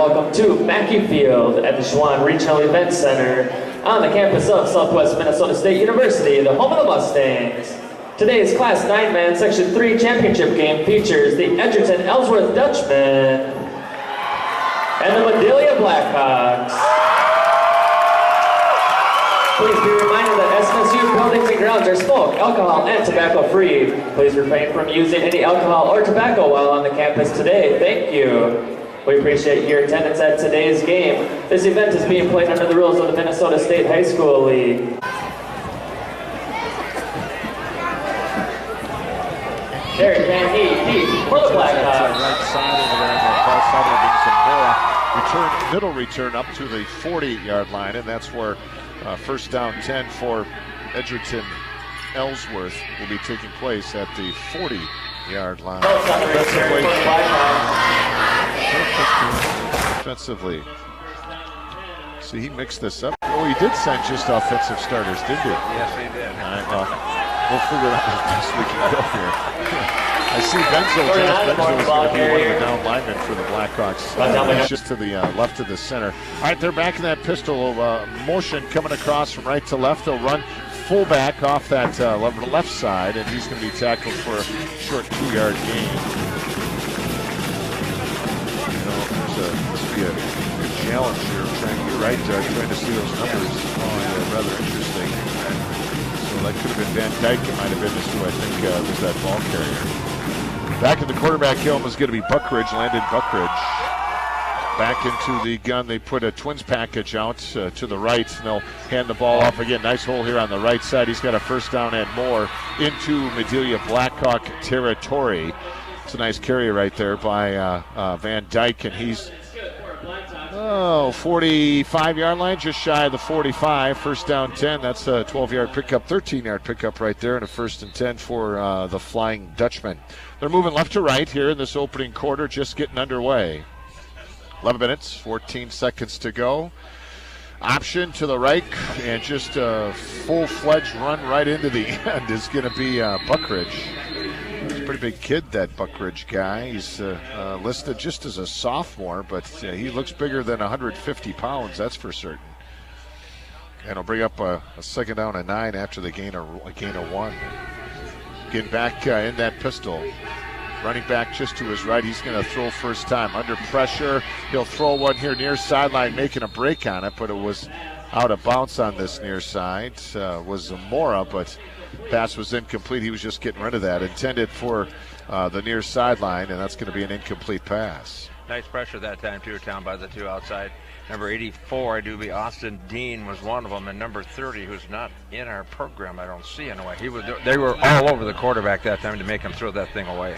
welcome to Mackey Field at the Schwann Regional Event Center on the campus of Southwest Minnesota State University, the home of the Mustangs. Today's Class 9-man Section 3 championship game features the Edgerton-Ellsworth Dutchmen and the Madelia Blackhawks. Please be reminded that SMSU buildings and grounds are smoke, alcohol, and tobacco free. Please refrain from using any alcohol or tobacco while on the campus today. Thank you. We appreciate your attendance at today's game. This event is being played under the rules of the Minnesota State High School League. Derek Van Heat for the Blackhawks. Right side over there on the far side of the Zamora. Middle return up to the 40-yard line, and that's where first down 10 for Edgerton Ellsworth will be taking place at the 40-yard line. Defensively. See, he mixed this up. Oh, he did send just offensive starters, didn't he? Yes, he did. All right, well, we'll figure out as best we can go here. I see Benzo is going to be one of the down linemen for the Blackhawks. He's just to the left of the center. All right, they're back in that pistol motion coming across from right to left. They'll run fullback off that left side, and he's going to be tackled for a short 2-yard gain. Must be a good challenge here. You're right, trying to see those numbers. Rather interesting. So that could have been Van Dyke. It might have been this who I think was that ball carrier. Back in the quarterback helm is going to be Buckridge, Landon Buckridge. Back into the gun, they put a twins package out to the right, and they'll hand the ball off again. Nice hole here on the right side. He's got a first down and more into Madelia Blackhawk territory. It's a nice carry right there by Van Dyke, and he's 45-yard line, just shy of the 45. First down 10. That's a 12-yard pickup, 13-yard pickup right there, and a first and 10 for the Flying Dutchman. They're moving left to right here in this opening quarter, just getting underway. 11 minutes, 14 seconds to go. Option to the right, and just a full-fledged run right into the end is going to be Buckridge. He's a pretty big kid, that Buckridge guy. He's listed just as a sophomore, but he looks bigger than 150 pounds, that's for certain. And he'll bring up a second down and 9 after the gain of 1. Getting back in that pistol. Running back just to his right. He's going to throw first time. Under pressure. He'll throw one here near sideline, making a break on it, but it was out of bounds on this near side. Was Zamora, but pass was incomplete. He was just getting rid of that. Intended for the near sideline, and that's going to be an incomplete pass. Nice pressure that time, too, Tom, by the two outside. Number 84, I do be Austin Dean was one of them, and number 30, who's not in our program, I don't see anyway. They were all over the quarterback that time to make him throw that thing away.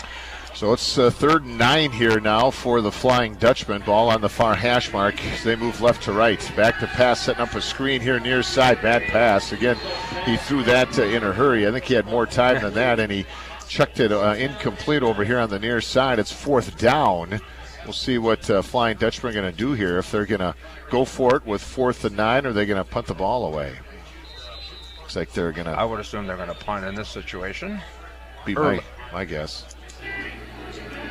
So it's third and 9 here now for the Flying Dutchman. Ball on the far hash mark. They move left to right. Back to pass, setting up a screen here near side. Bad pass. Again, he threw that in a hurry. I think he had more time than that, and he chucked it incomplete over here on the near side. It's fourth down. We'll see what Flying Dutchman are going to do here. If they're going to go for it with 4th and 9, or they're going to punt the ball away. Looks like they're going to. I would assume they're going to punt in this situation. Be my guess.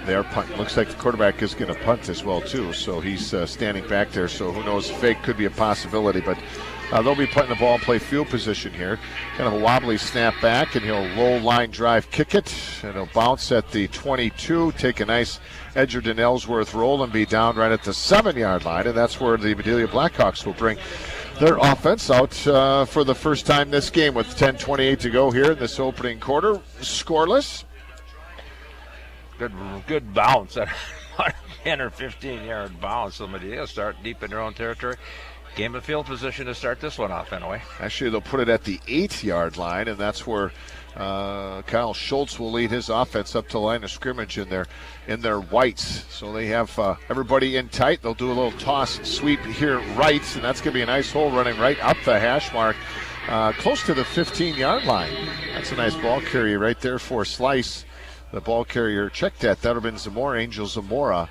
They are punting. Looks like the quarterback is going to punt as well, too. So he's standing back there. So who knows? Fake could be a possibility. But they'll be punting the ball and play field position here. Kind of a wobbly snap back, and he'll low line drive kick it. And he'll bounce at the 22, take a nice Edgerton-Ellsworth roll and be down right at the 7-yard line. And that's where the Madelia Blackhawks will bring their offense out for the first time this game with 10:28 to go here in this opening quarter. Scoreless. Good bounce at 10 or 15-yard bounce. So Madelia start deep in their own territory. Game of field position to start this one off anyway. Actually, they'll put it at the 8-yard line, and that's where Kyle Schultz will lead his offense up to the line of scrimmage in their whites. So they have everybody in tight. They'll do a little toss sweep here right, and that's going to be a nice hole running right up the hash mark, close to the 15-yard line. That's a nice ball carrier right there for Slice. The ball carrier checked that. That would have been Zamora, Angel Zamora.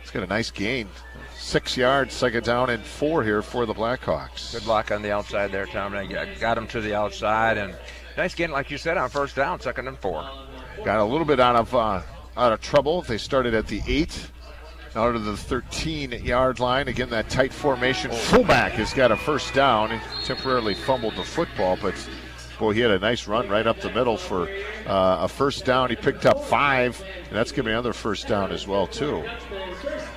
He's got a nice gain. 6 yards, second down and 4 here for the Blackhawks. Good block on the outside there, Tom. Got him to the outside, and nice gain, like you said, on first down, second and 4. Got a little bit out of trouble. They started at the 8. Out of the 13-yard line. Again, that tight formation. Fullback has got a first down. He temporarily fumbled the football, but boy, he had a nice run right up the middle for a first down. He picked up 5, and that's going to be another first down as well, too.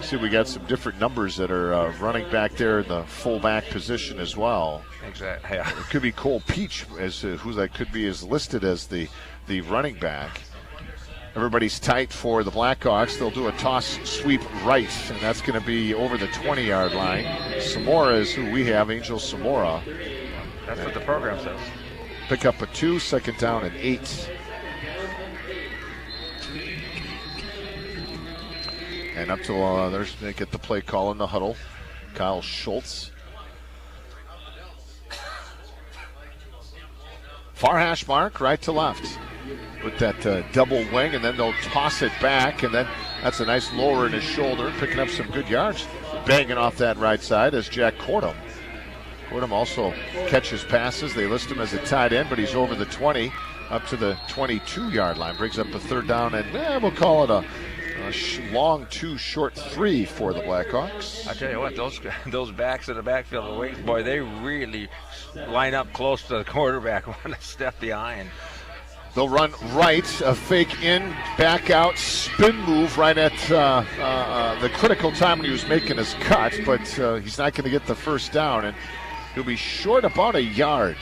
See, we got some different numbers that are running back there in the fullback position as well. Exactly. Yeah. It could be Cole Peach, as who that could be is listed as the running back. Everybody's tight for the Blackhawks. They'll do a toss sweep right, and that's going to be over the 20-yard line. Samora is who we have, Angel Samora. That's what the program says. Pick up a 2, second down and 8. And up to they get the play call in the huddle. Kyle Schultz. Far hash mark, right to left. With that double wing, and then they'll toss it back, and then that's a nice lower in his shoulder, picking up some good yards. Banging off that right side is Jack Cordham. Cordham also catches passes. They list him as a tight end, but he's over the 20, up to the 22-yard line. Brings up a third down, and we'll call it a long 2, short 3 for the Blackhawks. I tell you what, those backs in the backfield of the Wings, boy, they really line up close to the quarterback, want to step behind. They'll run right, a fake in, back out, spin move right at the critical time when he was making his cut, but he's not going to get the first down, and he'll be short about a yard.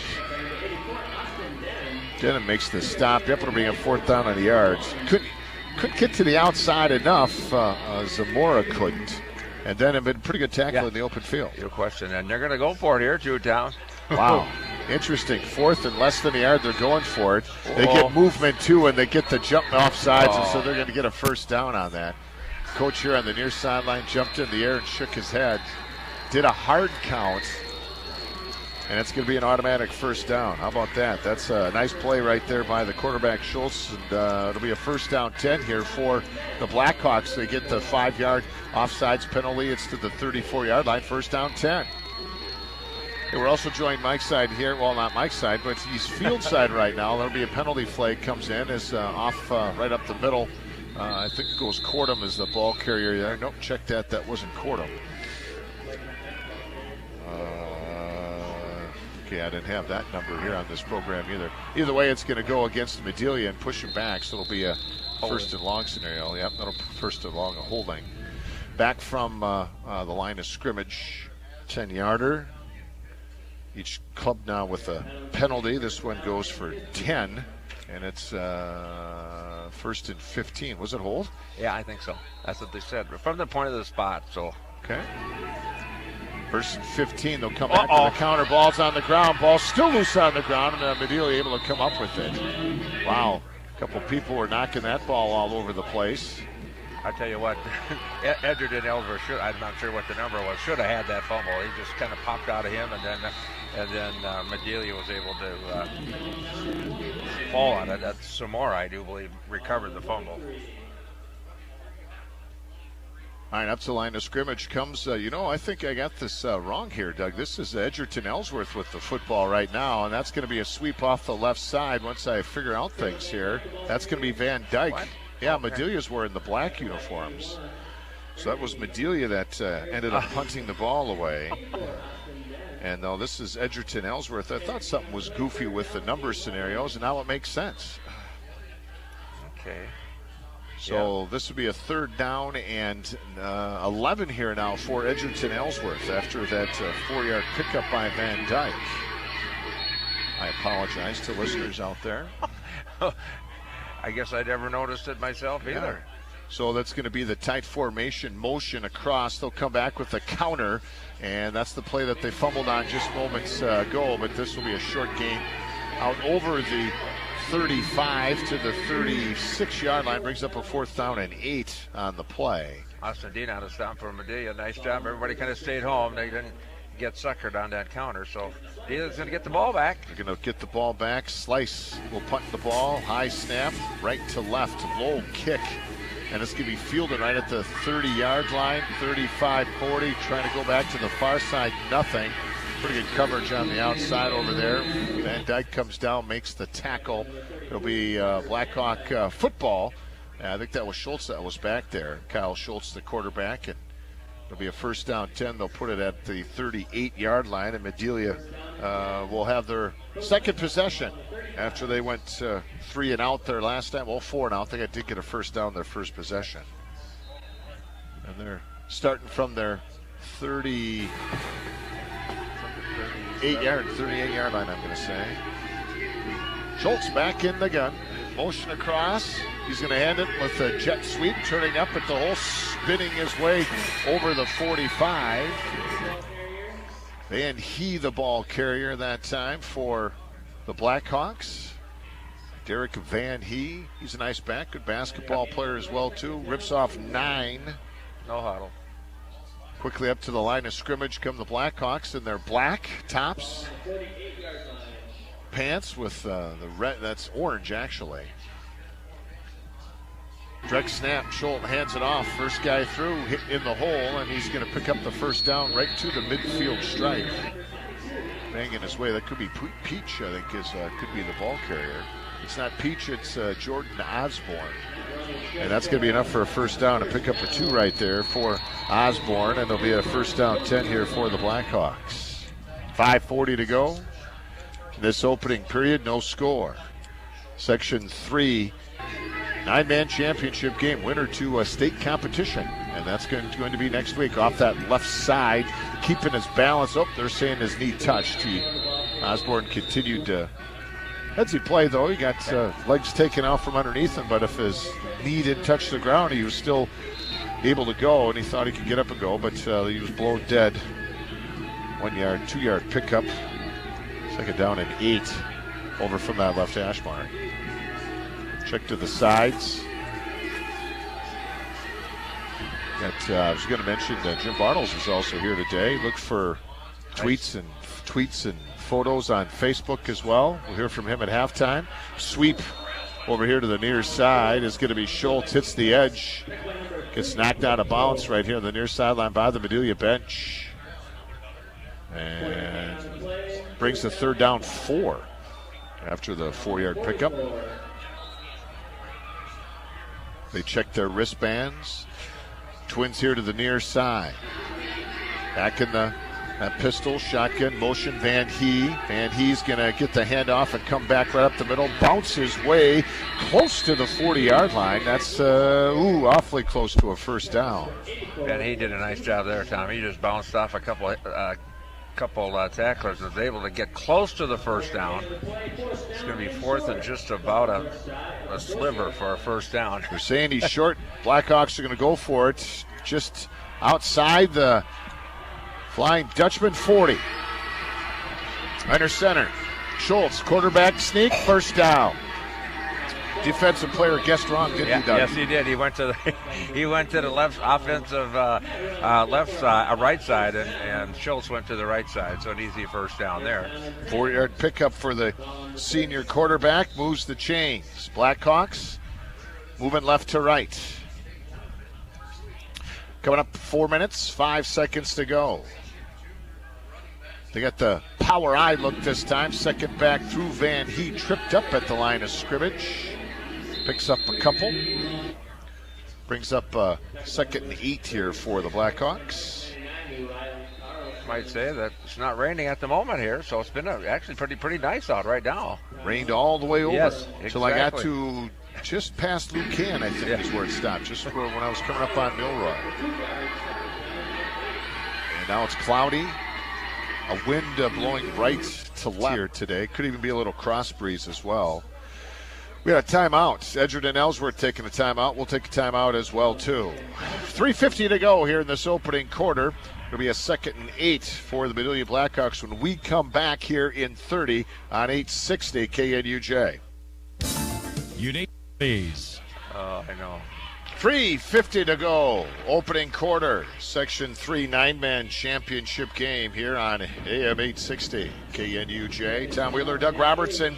Denham makes the stop. Yep, it'll be a fourth down on the yards. Couldn't get to the outside enough. Zamora couldn't. And then a pretty good tackle in the open field. No question, and they're going to go for it here, Jewtown. Wow. Interesting. Fourth and less than a yard, they're going for it. They get movement, too, and they get the jump off sides, and so they're going to get a first down on that. Coach here on the near sideline jumped in the air and shook his head. Did a hard count, and it's going to be an automatic first down. How about that? That's a nice play right there by the quarterback, Schultz, and it'll be a first down 10 here for the Blackhawks. They get the 5-yard offsides penalty. It's to the 34-yard line, first down 10. Hey, we're also joined Mike's side here. Well, not Mike's side, but he's field side right now. There'll be a penalty flag comes in. It's off right up the middle. I think it goes Cordham as the ball carrier there. Nope, check that. That wasn't Cordham. Okay, I didn't have that number here on this program either. Either way, it's going to go against Medelia and push him back, so it'll be a first and long scenario. Yep, that'll first and long, a holding. Back from the line of scrimmage, 10-yarder. Each club now with a penalty. This one goes for 10, and it's first and 15. Was it hold? Yeah, I think so. That's what they said. From the point of the spot, so. Okay. First and 15, they'll come back to the counter. Ball's on the ground. Ball's still loose on the ground, and Medelia able to come up with it. Wow. A couple people were knocking that ball all over the place. I tell you what, Edgerton Ellsworth I'm not sure what the number was, should have had that fumble. He just kind of popped out of him, and then Medelia was able to fall on it. That's Samora, I do believe, recovered the fumble. All right, up to the line of scrimmage comes, I think I got this wrong here, Doug. This is Edgerton Ellsworth with the football right now, and that's going to be a sweep off the left side once I figure out things here. That's going to be Van Dyke. What? Yeah, okay. Medelia's wearing the black uniforms. So that was Medelia that ended up punting the ball away. And though this is Edgerton Ellsworth, I thought something was goofy with the number scenarios, and now it makes sense. Okay. So this would be a third down and 11 here now for Edgerton Ellsworth after that 4-yard pickup by Van Dyke. I apologize to listeners out there. I guess I never noticed it myself either. Yeah. So that's going to be the tight formation motion across. They'll come back with a counter, and that's the play that they fumbled on just moments ago, but this will be a short gain out over the 35 to the 36-yard line. Brings up a fourth down and 8 on the play. Austin Dean out of stop for Medelia. Nice job. Everybody kind of stayed home. They didn't get suckered on that counter, so Dean's going to get the ball back. They're going to get the ball back. Slice will punt the ball. High snap, right to left. Low kick. And it's going to be fielded right at the 30-yard line, 35-40. Trying to go back to the far side, nothing. Pretty good coverage on the outside over there. Van Dyke comes down, makes the tackle. It'll be Blackhawk football Yeah, I think that was Schultz that was back there. Kyle Schultz, the quarterback, and it'll be a first down 10. They'll put it at the 38-yard line, and Medelia will have their second possession after they went 3 and out there last time. Well, 4 and out. I think I did get a first down their first possession. And they're starting from their 38-yard line, I'm going to say. Schultz back in the gun. Motion across. He's going to hand it with a jet sweep, turning up at the hole, spinning his way over the 45. Van He, the ball carrier that time for the Blackhawks. Derek Van He, he's a nice back, good basketball player as well too. Rips off 9. No huddle. Quickly up to the line of scrimmage come the Blackhawks in their black tops. Pants with the red, that's orange actually. Direct snap, Schultz hands it off. First guy through, hit in the hole, and he's going to pick up the first down right to the midfield stripe. Banging his way, that could be Peach, I think, could be the ball carrier. It's not Peach, it's Jordan Osborne. And that's going to be enough for a first down to pick up a 2 right there for Osborne, and there'll be a first down 10 here for the Blackhawks. 5:40 to go. This opening period, no score. Section 3, 9-man championship game, winner to a state competition. And that's going to be next week off that left side, keeping his balance. Oh, they're saying his knee touched. Osborne continued to, as he played though, he got legs taken out from underneath him, but if his knee didn't touch the ground, he was still able to go, and he thought he could get up and go, but he was blown dead. 1 yard, 2 yard pickup. Second down and 8 over from that left hash mark. Check to the sides. I was going to mention Jim Bartles is also here today. Look for tweets and photos on Facebook as well. We'll hear from him at halftime. Sweep over here to the near side is going to be Schultz. Hits the edge. Gets knocked out of bounds right here on the near sideline by the Medelia bench. And brings the third down 4 after the 4-yard pickup. They check their wristbands. Twins here to the near side. Back in that pistol, shotgun motion, Van He. Van He's going to get the handoff and come back right up the middle. Bounce his way close to the 40-yard line. That's awfully close to a first down. Van He did a nice job there, Tom. He just bounced off a couple tacklers, was able to get close to the first down. It's going to be 4th and just about a sliver for a first down. They're saying he's short. Blackhawks are going to go for it just outside the Flying Dutchman 40. Under center, Schultz, quarterback sneak, first down. Defensive player guessed wrong, didn't he, Doug? Yes, he did. He went to the left offensive left side, right side, and Schultz went to the right side. So an easy first down there. 4-yard pickup for the senior quarterback. Moves the chains. Blackhawks moving left to right. Coming up 4 minutes, 5 seconds to go. They got the power eye look this time. Second back through Van He tripped up at the line of scrimmage. Picks up a couple. Brings up 2nd and 8 here for the Blackhawks. Might say that it's not raining at the moment here, so it's been actually pretty nice out right now. Rained all the way over. Yes, Till I got to just past Lucan, I think is where it stopped, just when I was coming up on Milroy. And now it's cloudy. A wind blowing right to left here today. Could even be a little cross breeze as well. We got a timeout. Edgerton Ellsworth taking a timeout. We'll take a timeout as well, too. 3:50 to go here in this opening quarter. It'll be a 2nd and 8 for the Medelia Blackhawks when we come back here in 30 on 860 KNUJ. Unique please. Oh, I know. 3:50 to go. Opening quarter. Section 3 9-man championship game here on AM 860 KNUJ. Tom Wheeler, Doug Robertson.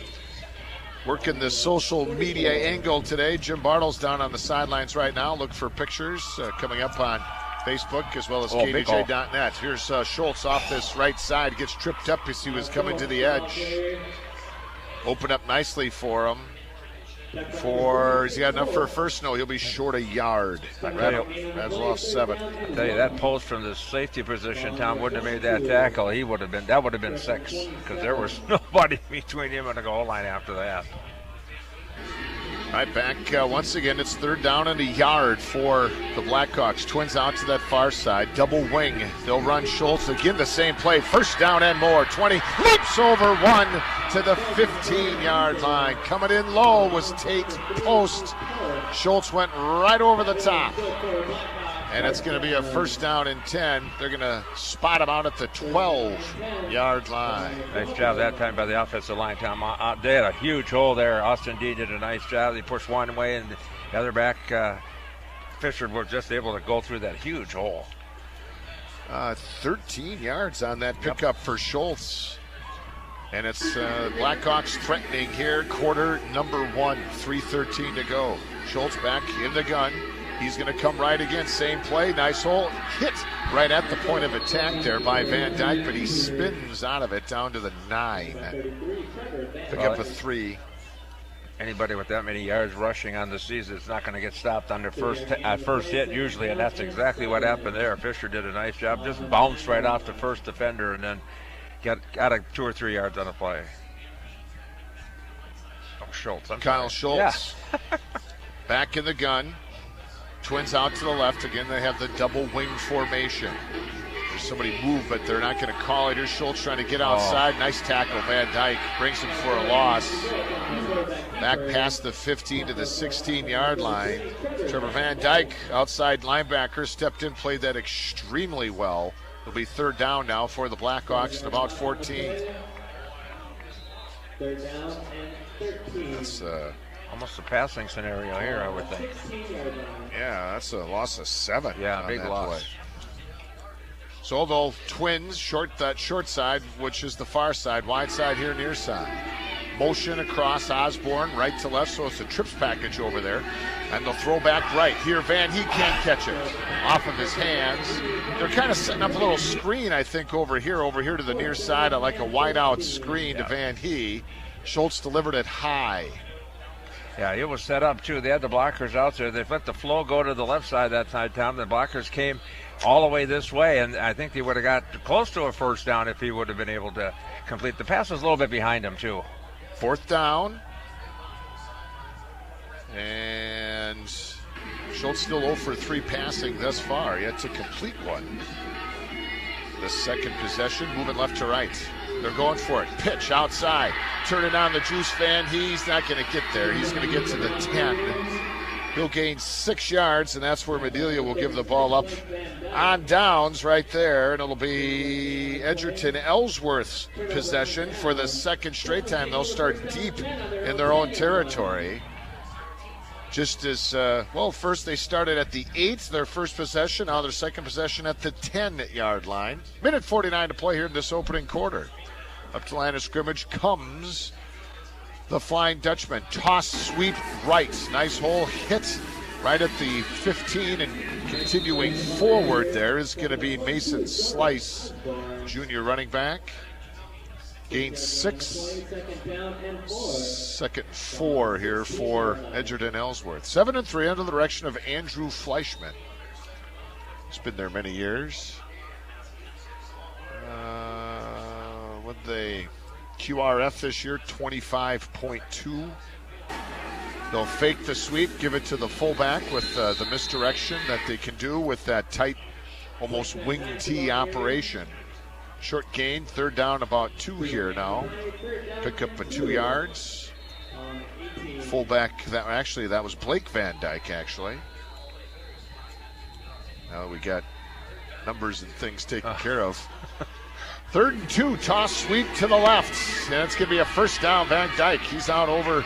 Working the social media angle today. Jim Bartles down on the sidelines right now. Look for pictures coming up on Facebook as well as KNUJ.net. Here's Schultz off this right side. Gets tripped up as he was coming to the edge. Open up nicely for him. He's got enough for a first? No, he'll be short a yard. Radloff 7. I tell you, that post from the safety position, Tom wouldn't have made that tackle. That would have been 6, because there was nobody between him and the goal line after that. Right back once again. It's 3rd down and a yard for the Blackhawks. Twins out to that far side. Double wing. They'll run Schultz again. The same play. First down and more. 20 leaps over 1 to the 15-yard line. Coming in low was Tate post. Schultz went right over the top. And it's going to be a first down and 10. They're going to spot him out at the 12-yard line. Nice job that time by the offensive line, Tom. They had a huge hole there. Austin D did a nice job. They pushed one way, and the other back, Fisher, was just able to go through that huge hole. 13 yards on that pickup for Schultz. And it's Blackhawks threatening here. Quarter number 1, 3:13 to go. Schultz back in the gun. He's going to come right again. Same play. Nice hole. Hit right at the point of attack there by Van Dyke, but he spins out of it down to the 9. Pick up a 3. Anybody with that many yards rushing on the season is not going to get stopped on their first hit usually, and that's exactly what happened there. Fisher did a nice job. Just bounced right off the first defender and then got a 2 or 3 yards on the play. Oh, Schultz. Kyle Schultz. Yeah. Back in the gun. Twins out to the left. Again, they have the double wing formation. There's somebody move, but they're not going to call it. Here's Schultz trying to get outside. Nice tackle. Van Dyke brings him for a loss. Back past the 15 to the 16-yard line. Trevor Van Dyke, outside linebacker, stepped in, played that extremely well. It'll be 3rd down now for the Blackhawks at about 14. 3rd down and 13. That's almost a passing scenario here, I would think. Yeah, that's a loss of 7. Yeah, big loss. Play. So they'll Twins that short side, which is the far side, wide side here, near side. Motion across Osborne, right to left, so it's a trips package over there. And they'll throw back right. Here, he can't catch it off of his hands. They're kind of setting up a little screen, I think, over here to the near side, like a wide-out screen to Van He. Schultz delivered it high. Yeah, it was set up, too. They had the blockers out there. They let the flow go to the left side that time, Tom. The blockers came all the way this way, and I think they would have got close to a first down if he would have been able to complete. The pass was a little bit behind him, too. 4th down. And Schultz still 0 for 3 passing thus far, yet to complete one. The second possession, moving left to right. They're going for it. Pitch outside. Turn it on the Juice Van. He's not going to get there. He's going to get to the 10. He'll gain 6 yards, and that's where Medelia will give the ball up on downs right there. And it'll be Edgerton Ellsworth's possession for the second straight time. They'll start deep in their own territory. Just as, first they started at the 8, their first possession. Now their second possession at the 10-yard line. Minute 49 to play here in this opening quarter. Up to line of scrimmage comes the Flying Dutchman. Toss, sweep, right. Nice hole hit right at the 15, and continuing forward there is going to be Mason Slice, junior running back. Gained 6. Second 4 here for Edgerton Ellsworth. 7-3 under the direction of Andrew Fleischman. He's been there many years. What they QRF this year, 25.2. They'll fake the sweep, give it to the fullback with the misdirection that they can do with that tight, almost wing tee operation. Short gain, 3rd down, about 2 here now. Pick up 2 yards. Fullback, that was Blake Van Dyke, actually. Now we got numbers and things taken care of. 3rd and 2, toss sweep to the left. And it's going to be a first down, Van Dyke. He's out over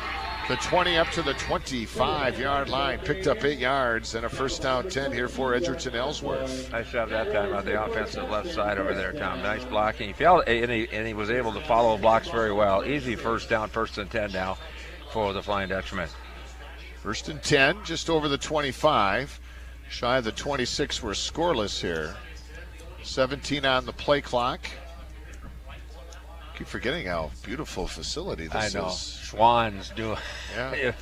the 20 up to the 25-yard line. Picked up 8 yards and a first down 10 here for Edgerton Ellsworth. Nice job that time on the offensive left side over there, Tom. Nice blocking. He fell, and he was able to follow blocks very well. Easy first down, 1st and 10 now for the Flying Dutchman. 1st and 10, just over the 25. Shy of the 26, we're scoreless here. 17 on the play clock. Keep forgetting how beautiful facility this I know. is. Schwann's doing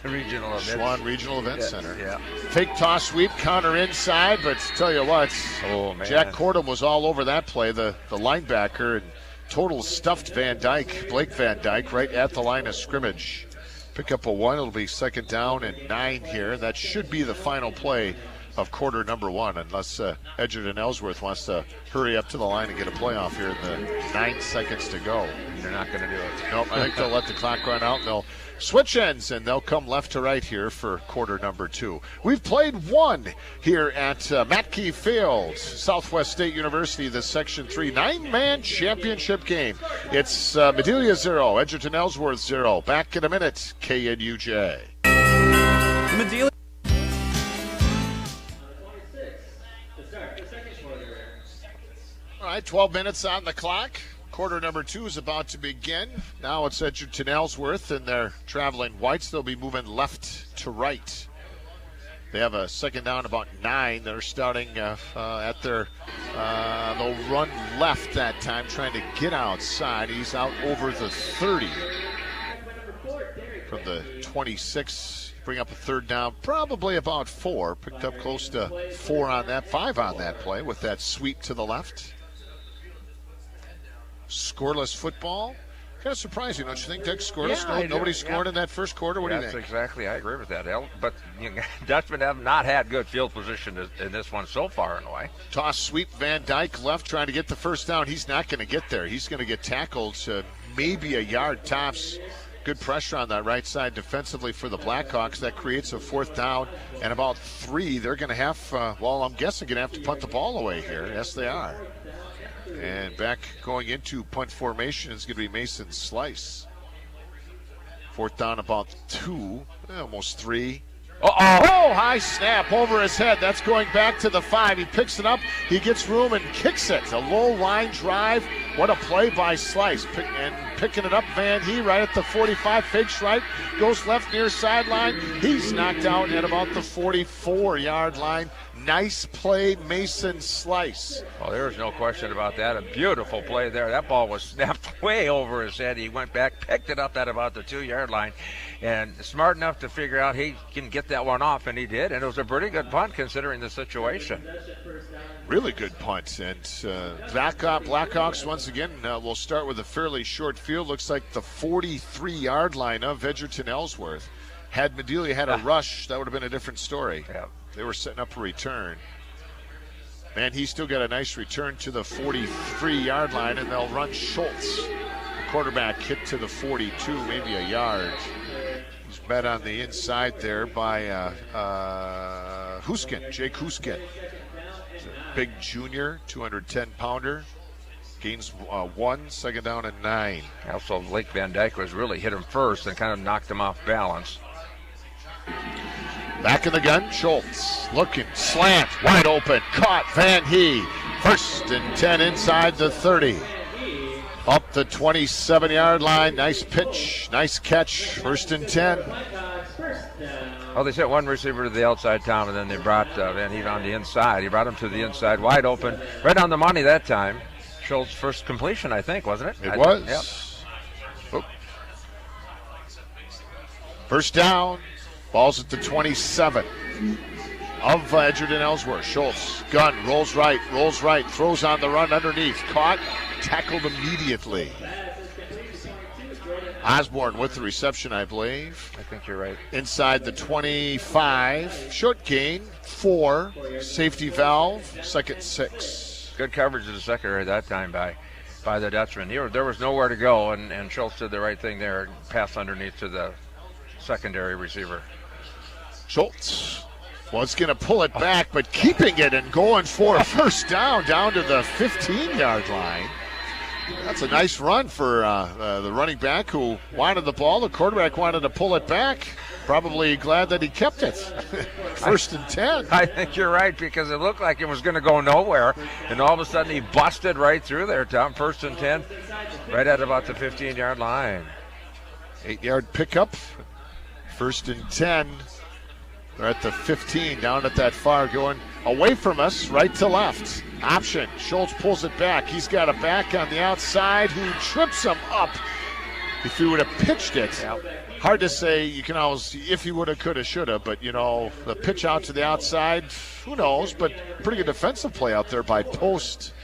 regional event. Schwann Regional Event Center. Yeah. Fake toss sweep, counter inside, but tell you what, Oh, man. Jack Cordham was all over that play, the linebacker, and total stuffed Blake Van Dyke, right at the line of scrimmage. Pick up a 1. It'll be 2nd down and 9 here. That should be the final play of quarter number 1, unless Edgerton Ellsworth wants to hurry up to the line and get a playoff here in the 9 seconds to go. They're not going to do it. Nope, I think they'll let the clock run out, and they'll switch ends, and they'll come left to right here for quarter number 2. We've played 1 here at Matkey Field, Southwest State University, the Section 3 9-man championship game. It's Medelia 0, Edgerton Ellsworth 0. Back in a minute, KNUJ. Medelia. All right, 12 minutes on the clock. Quarter number 2 is about to begin. Now it's Edgerton Ellsworth, and they're traveling whites. They'll be moving left to right. They have a 2nd down, about 9. They're starting at their, they'll run left that time, trying to get outside. He's out over the 30. From the 26, bring up a 3rd down, probably about 4. Picked up close to 4 on that, 5 on that play with that sweep to the left. Scoreless football. Kind of surprising, don't you think, Dick? Scoreless? Yeah, Nobody scored in that first quarter? What do you think? That's exactly. I agree with that. But Dutchmen have not had good field position in this one so far, in a way. Toss sweep, Van Dyke left trying to get the 1st down. He's not going to get there. He's going to get tackled maybe a yard tops. Good pressure on that right side defensively for the Blackhawks. That creates a 4th down and about 3. They're going to have, I'm guessing, going to have to punt the ball away here. Yes, they are. And back going into punt formation is going to be Mason Slice. 4th down, about 2, almost 3. Oh, high snap over his head. That's going back to the 5. He picks it up. He gets room and kicks it. A low line drive. What a play by Slice. Picking it up, Van He right at the 45. Fakes right. Goes left near sideline. He's knocked out at about the 44-yard line. Nice play, Mason Slice. Well, there's no question about that. A beautiful play there. That ball was snapped way over his head. He went back, picked it up at about the 2-yard line, and smart enough to figure out he can get that one off, and he did. And it was a pretty good punt considering the situation. Really good punt. And Blackhawks, once again, will start with a fairly short field. Looks like the 43-yard line of Edgerton Ellsworth. Had Medelia had a rush, that would have been a different story. Yeah. They were setting up a return. And he still got a nice return to the 43-yard line, and they'll run Schultz. The quarterback hit to the 42, maybe a yard. He's met on the inside there by Jake Huskin. Big junior, 210-pounder. Gains 1, 2nd down and 9. Also, Blake Van Dyke was really hit him first and kind of knocked him off balance. Back in the gun, Schultz looking, slant, wide open, caught, Van He. 1st and 10 inside the 30. Up the 27-yard line, nice pitch, nice catch, 1st and 10. Well, they sent one receiver to the outside, Tom, and then they brought Van He on the inside. He brought him to the inside, wide open, right on the money that time. Schultz's first completion, I think, wasn't it? It was. Yep. 1st down. Ball's at the 27 of Edgerton Ellsworth. Schultz, gun, rolls right, throws on the run underneath. Caught, tackled immediately. Osborne with the reception, I believe. I think you're right. Inside the 25. Short gain, 4. Safety valve, 2nd 6. Good coverage of the secondary that time by the Dutchman. There was nowhere to go, and Schultz did the right thing there and passed underneath to the secondary receiver. Schultz was going to pull it back, but keeping it and going for a 1st down to the 15-yard line. That's a nice run for the running back who wanted the ball. The quarterback wanted to pull it back. Probably glad that he kept it. 1st and 10. I think you're right, because it looked like it was going to go nowhere, and all of a sudden he busted right through there, Tom. 1st and 10, right at about the 15-yard line. 8-yard pickup. 1st and 10. They're at the 15, down at that far, going away from us, right to left. Option. Schultz pulls it back. He's got a back on the outside who trips him up. If he would have pitched it, hard to say. You can always, if he would have, could have, should have, but, the pitch out to the outside, who knows, but pretty good defensive play out there by Post.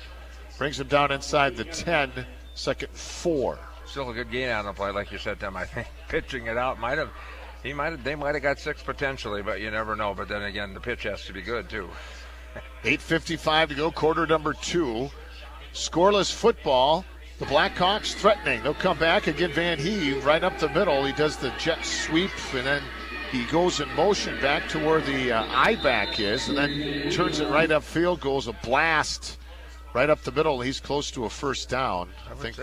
Brings him down inside the 10, second 4. Still a good gain on the play, like you said, Tim. I think pitching it out they might have got 6 potentially, but you never know. But then again, the pitch has to be good too. 8:55 to go, quarter number 2. Scoreless football. The Blackhawks threatening. They'll come back again. Van Hee right up the middle. He does the jet sweep, and then he goes in motion back to where the I-back is, and then turns it right upfield, goes a blast right up the middle. He's close to a first down. I think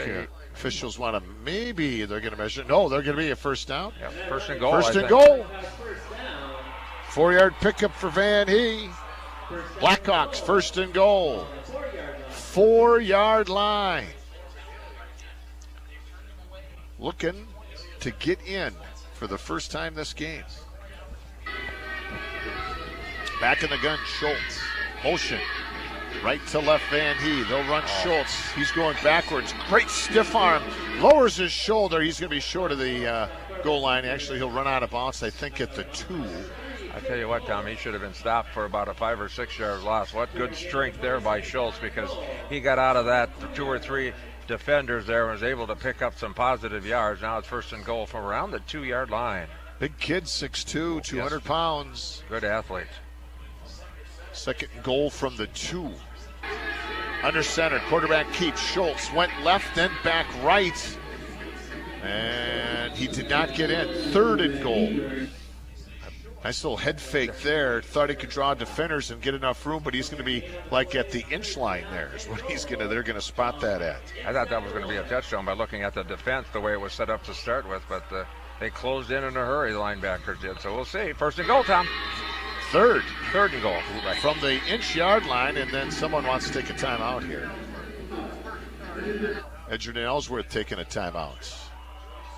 officials want to, maybe they're going to measure. No, they're going to be a first down. Yeah, first and goal. First and goal. 4-yard pickup for Van Hee. Blackhawks first and goal. 4-yard line. Looking to get in for the first time this game. Back in the gun, Schultz. Motion. Right to left, Van Hee. They'll run Schultz. He's going backwards. Great stiff arm. Lowers his shoulder. He's going to be short of the goal line. Actually, he'll run out of bounds, I think, at the 2. I tell you what, Tom, he should have been stopped for about a 5 or 6 yard loss. What good strength there by Schultz, because he got out of that for 2 or 3 defenders there and was able to pick up some positive yards. Now it's first and goal from around the 2-yard line. Big kid, 6'2", 200 pounds. Good athlete. Second goal from the 2. Under center, quarterback keeps. Schultz went left, then back right. And he did not get in. Third and goal. Nice little head fake there. Thought he could draw defenders and get enough room, but he's going to be like at the inch line there is what they're going to spot that at. I thought that was going to be a touchdown by looking at the defense, the way it was set up to start with, but they closed in a hurry, the linebackers did. So we'll see. First and goal, Tom. Third and goal. Right. From the inch-yard line, and then someone wants to take a timeout here. Edgerton Ellsworth taking a timeout.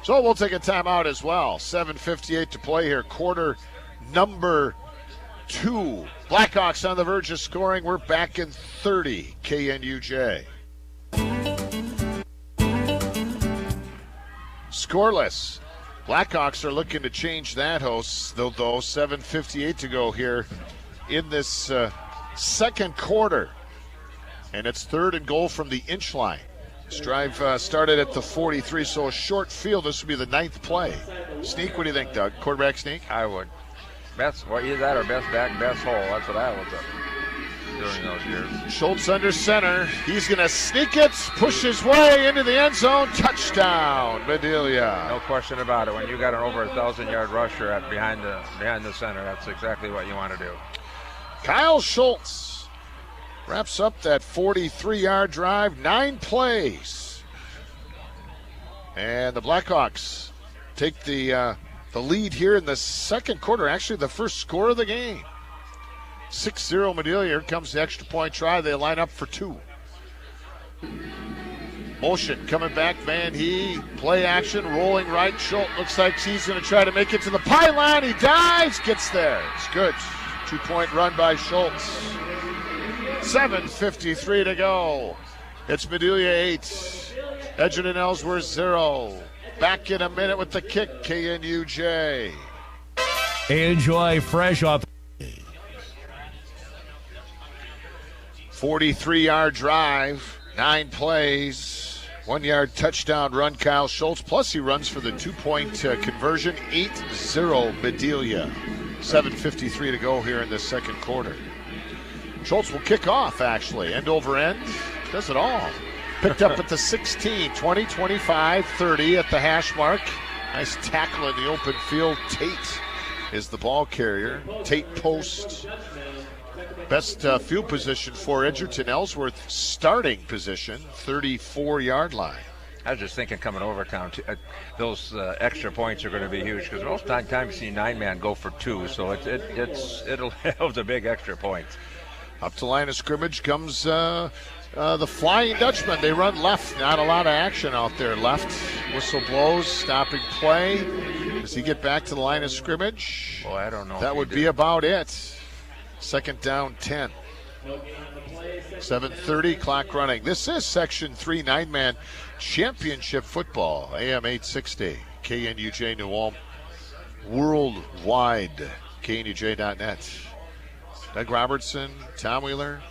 So we'll take a timeout as well. 7:58 to play here. Quarter number 2. Blackhawks on the verge of scoring. We're back in 30. KNUJ. Scoreless. Blackhawks are looking to change that, hosts, though 7:58 to go here in this second quarter. And it's third and goal from the inch line. This drive started at the 43, so a short field. This will be the 9th play. Sneak, what do you think, Doug? Quarterback sneak? I would. Best, either that or best back, best hole. That's what I would do during those years. Schultz under center. He's going to sneak it, push his way into the end zone. Touchdown, Bedelia. No question about it. When you got an over 1,000-yard rusher behind the center, that's exactly what you want to do. Kyle Schultz wraps up that 43-yard drive. 9 plays. And the Blackhawks take the lead here in the second quarter. Actually, the first score of the game. 6-0 Medelia. Here comes the extra point try. They line up for 2. Motion coming back. Van Hee. Play action. Rolling right. Schultz looks like he's going to try to make it to the pylon. He dives. Gets there. It's good. 2-point run by Schultz. 7:53 to go. It's Medelia 8. Edgerton Ellsworth 0. Back in a minute with the kick, KNUJ. Enjoy fresh off. 43-yard drive, 9 plays, 1-yard touchdown run, Kyle Schultz, plus he runs for the 2-point conversion, 8-0 Bedelia. 7:53 to go here in the second quarter. Schultz will kick off, actually, end over end, does it all. Picked up at the 16, 20, 25, 30 at the hash mark. Nice tackle in the open field. Tate is the ball carrier. Tate Post. Best field position for Edgerton Ellsworth, starting position, 34-yard line. I was just thinking coming over town, those extra points are going to be huge because most times you see 9-man go for 2, so it'll have the big extra points. Up to line of scrimmage comes the Flying Dutchman. They run left. Not a lot of action out there left. Whistle blows, stopping play. Does he get back to the line of scrimmage? Well, I don't know. That would be about it. Second down, 10. 7:30, clock running. This is Section 3 9-man championship football. AM 860, KNUJ New Ulm, worldwide, KNUJ.net. Doug Robertson, Tom Wheeler,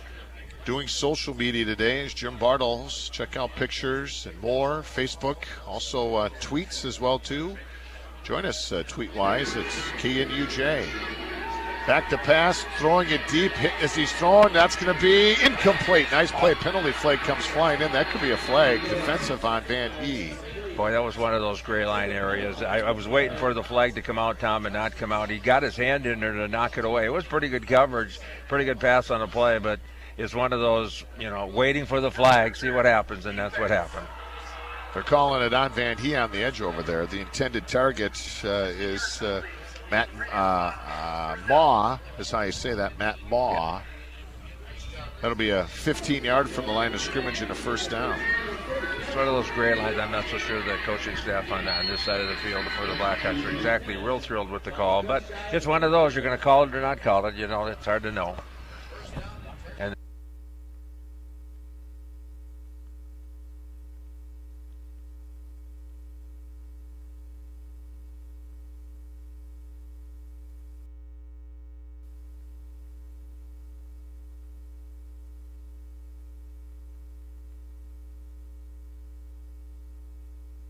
doing social media today is Jim Bartles. Check out pictures and more. Facebook, also tweets as well, too. Join us tweet-wise. It's KNUJ. Back to pass, throwing it deep. Hit as he's throwing. That's going to be incomplete. Nice play. Penalty flag comes flying in. That could be a flag. Defensive on Van He. Boy, that was one of those gray line areas. I was waiting for the flag to come out, Tom, and not come out. He got his hand in there to knock it away. It was pretty good coverage, pretty good pass on the play, but it's one of those, waiting for the flag, see what happens, and that's what happened. They're calling it on Van He on the edge over there. The intended target is Matt Maw, is how you say that, Matt Maw. Yeah. That'll be a 15-yard from the line of scrimmage and a first down. It's one of those gray lines. I'm not so sure the coaching staff on this side of the field for the Blackhawks are exactly real thrilled with the call, but it's one of those. You're going to call it or not call it. It's hard to know. And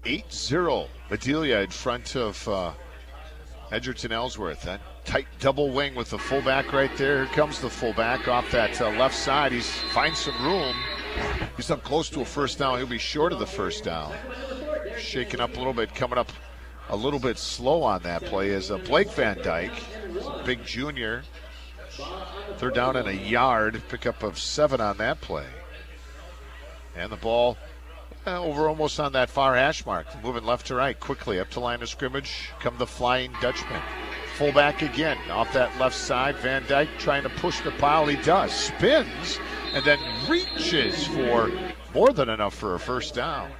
(8-0) Bedelia in front of Edgerton Ellsworth. That tight double wing with the fullback right there. Here comes the fullback off that left side. He's finds some room. He's up close to a first down. He'll be short of the first down. Shaking up a little bit, coming up a little bit slow on that play is Blake Van Dyke, big junior. Third down and a yard. Pickup of 7 on that play. And the ball over almost on that far hash mark. Moving left to right quickly up to line of scrimmage. Come the Flying Dutchman. Fullback again off that left side. Van Dyke trying to push the pile. He does. Spins and then reaches for more than enough for a first down.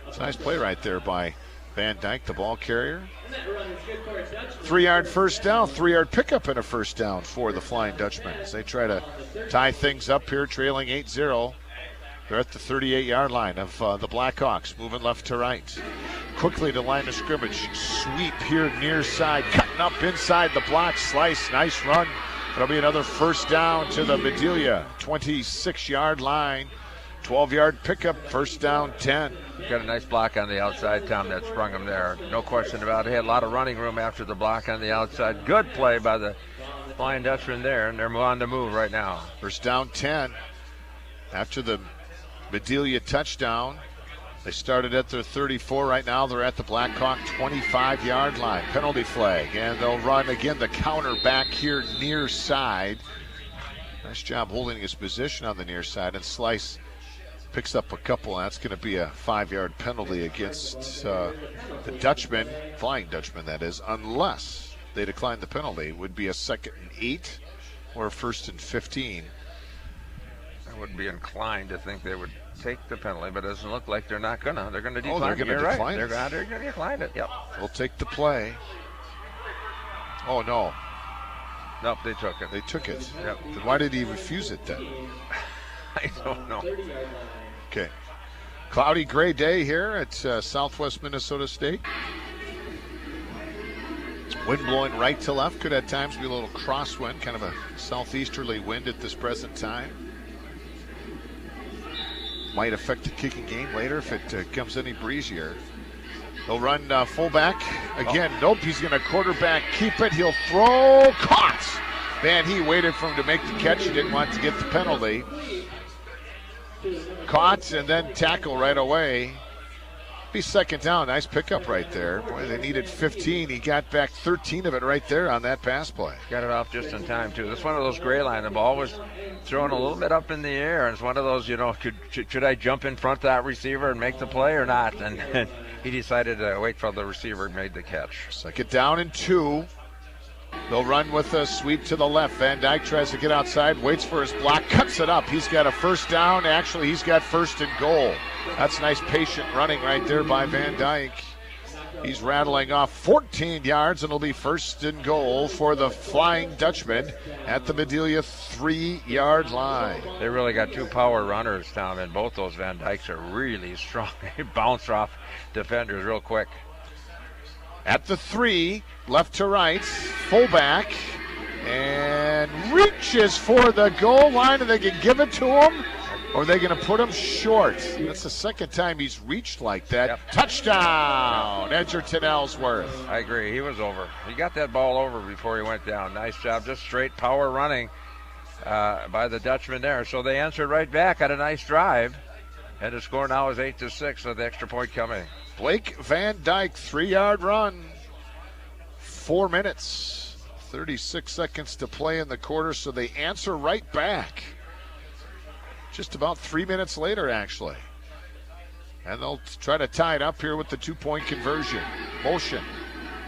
It's a nice play right there by Van Dyke, the ball carrier. 3-yard first down, 3-yard pickup and a first down for the Flying Dutchman as they try to tie things up here, trailing 8-0. They're at the 38-yard line of the Blackhawks, moving left to right. Quickly to line of scrimmage. Sweep here near side, cutting up inside the block. Slice, nice run. That'll be another first down to the Bedelia 26-yard line. 12-yard pickup, first down 10. Got a nice block on the outside, Tom, that sprung him there. No question about it. He had a lot of running room after the block on the outside. Good play by the Flying Dutchman there, and they're on the move right now. First down 10. After the Bedelia touchdown, they started at their 34. Right now they're at the Blackhawk 25-yard line. Penalty flag, and they'll run again the counter back here near side. Nice job holding his position on the near side, and Slice picks up a couple. That's going to be a 5-yard penalty against the Dutchman, Flying Dutchman that is, unless they decline the penalty. It would be a 2nd and 8 or a 1st and 15. I wouldn't be inclined to think they would take the penalty, but it doesn't look like they're not gonna. They're gonna decline it. You're right. They're gonna decline it. Yep. We'll take the play. Oh no. Nope, they took it. They took it. Yep. Then why did he refuse it then? I don't know. Okay. Cloudy gray day here at Southwest Minnesota State. Wind blowing right to left. Could at times be a little crosswind, kind of a southeasterly wind at this present time. Might affect the kicking game later if it comes any breezier. They'll run fullback. Again, nope, he's going to quarterback keep it. He'll throw. Caught! Van He waited for him to make the catch. He didn't want to get the penalty. Caught and then tackle right away. Be second down. Nice pickup right there. Boy, they needed 15. He got back 13 of it right there on that pass play. Got it off just in time, too. This is one of those gray line. The ball was thrown a little bit up in the air. And it's one of those, should I jump in front of that receiver and make the play or not? And he decided to wait for the receiver and made the catch. 2nd down and 2. They'll run with a sweep to the left. Van Dyke tries to get outside, waits for his block, cuts it up. He's got a first down. Actually, he's got first and goal. That's nice patient running right there by Van Dyke. He's rattling off 14 yards, and it'll be first and goal for the Flying Dutchman at the Madelia 3-yard line. They really got two power runners, Tom, and both those Van Dykes are really strong. They bounce off defenders real quick. At the 3, left to right, fullback, and reaches for the goal line, and they can give it to him, or are they going to put him short? That's the second time he's reached like that. Yep. Touchdown, Edgerton Ellsworth. I agree. He was over. He got that ball over before he went down. Nice job. Just straight power running by the Dutchman there. So they answered right back at a nice drive. And the score now is 8-6 with the extra point coming. Blake Van Dyke, 3-yard run. 4 minutes, 36 seconds to play in the quarter, so they answer right back. Just about 3 minutes later, actually. And they'll try to tie it up here with the 2-point conversion. Motion.